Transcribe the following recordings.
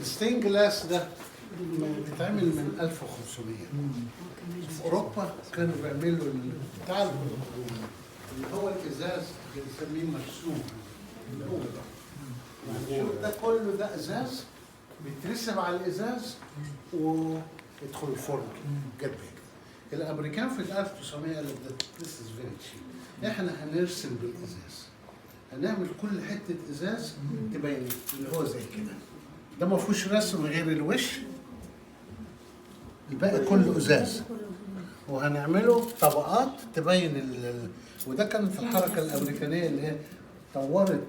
الستين جلاس ده بيتعمل من 1500. في اوروبا كانوا بيعملوا بتاع اللي هو الازاز بنسميه مرسوم، اللي هو ده شوف ده كله ده ازاز بيترسم على الازاز ويدخل الفرن جد بيك. الامريكان في 1900 قالوا ده this is very cheap، احنا هنرسم بالازاز، هنعمل كل حته ازاز تبين اللي هو زي كده، ده ما فيهوش رسم غير الوش، الباقي كله ازاز، وهنعمله طبقات تبين وده كانت الحركه الامريكانيه اللي هي طورت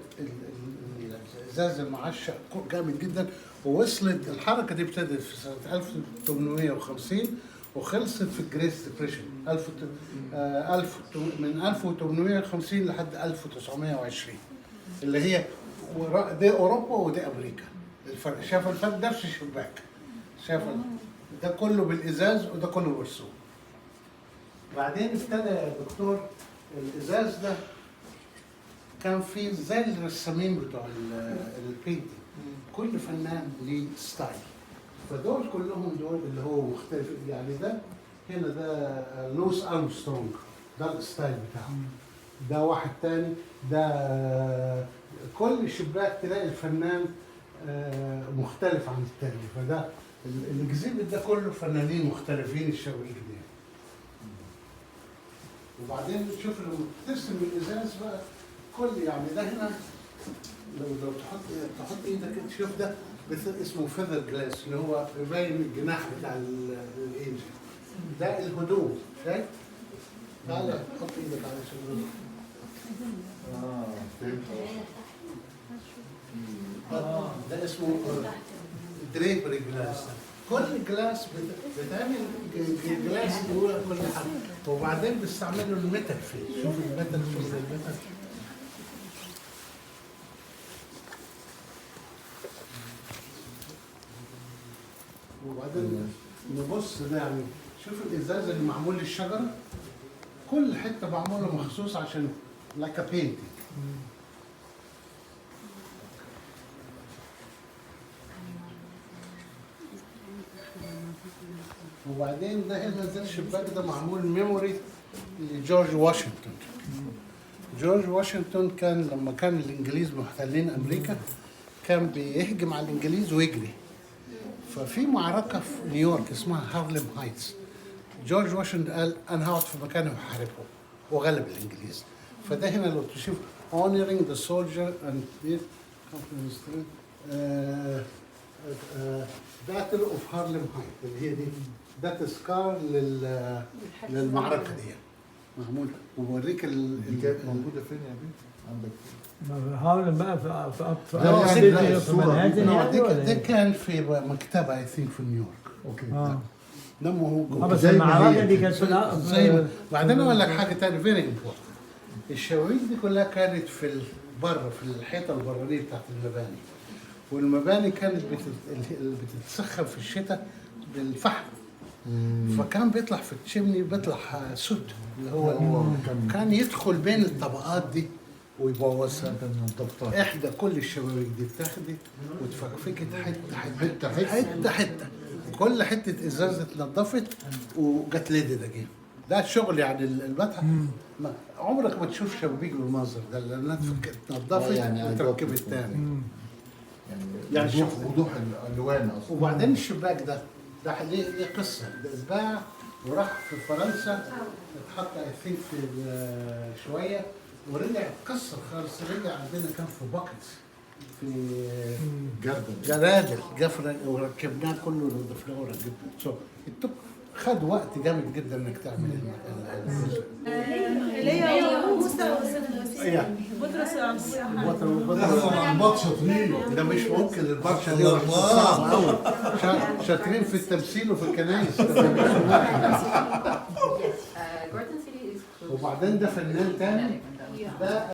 الازاز المعشق جامد جدا، ووصلت الحركه دي ابتدت في سنه 1850 وخلصت في الجريت ديبريشن من 1850 لحد 1920 اللي هي دي اوروبا ودي امريكا. الفرق شايف الفرق ده في الشباك، شايف ده كله بالازاز وده كله مرسوم. بعدين ابتدى يا دكتور الازاز ده كان فيه زي الرسامين بتوع البينتنج، كل فنان ليه ستايل، فدول كلهم دول اللي هو مختلف، يعني ده هنا ده لويس أرمسترونج ده الستايل بتاعه، ده واحد تاني، ده كل شباك تلاقي الفنان مختلف عن التاني، فده الجزيرة ده كله فنانين مختلفين الشباب دي. وبعدين تشوف لما ترسم الازاز بقى كل يعني ده هنا لو تحط ايدك تشوف ده اسمه فيذر جلاس اللي هو يبين الجناح بتاع الانجل، ده الهدوم شايف؟ تعالى حط ايدك على شغله. ده اسمه دريبري جلاس، كل جلاس بتعمل جلاس جوه كل حاجه، وبعدين بيستعملوا الميتال فيه، شوف الميتال شوف الميتال. وبعدين نبص ده يعني شوف الازاز اللي معمول للشجره، كل حته معموله مخصوص عشان لايك بينتنج. وبعدين ده هنا زي الشباك ده معمول ميموري لجورج واشنطن. جورج واشنطن كان لما كان الانجليز محتلين امريكا كان بيهجم على الانجليز ويجري، ففي معركه في نيويورك اسمها هارلم هايتس، جورج واشنطن قال انا هقعد في مكاني وهحاربهم وغلب الانجليز. فده هنا لو تشوف honoring the soldier and Battle of Harlem Heights اللي هي دي، ده تذكار للمعركه دي معمول، وبوريك كانت موجوده فين يا بيه؟ عندك هارلم بقى في منهاتن يعني ده كان في مكتبه اي ثينك في نيويورك. اوكي ده موجود بس المعركه دي كانت زي بعدين اقول لك حاجه ثانيه فيري امبورتنت، الشوايب دي كلها كانت في بره في الحيطه البرانيه بتاعت المباني، والمباني كانت بتتسخن في الشتاء بالفحم، فكان بيطلع في التشمني بيطلع سود اللي هو كان يدخل بين الطبقات دي ويبوظها. احدى كل الشبابيك دي اتاخدت واتفكفكت حته كل حته ازازه اتنضفت وجت ليدد اجين. ده الشغل يعني المتحف عمرك ما تشوف شبابيك بالمنظر ده لانها اتنضفت وتركبت تاني. يعني شوف وضوح الالوان اصلا. وبعدين الشباك ده ليه قصه، ده اتباع وراح في فرنسا اتحط اي ثينك في شويه ورجع اتكسر خالص، رجع عندنا كان في باكتس في جرادل جفنا وركبناه كله ونضفناه وركبناه. خد وقت جامد جدا انك تعمل اللي هي موسى بطرس الانباط شاطرين، ده مش ممكن البرشا دي شاطرين في التمثيل وفي الكنايس. وبعدين ده فنان تاني ده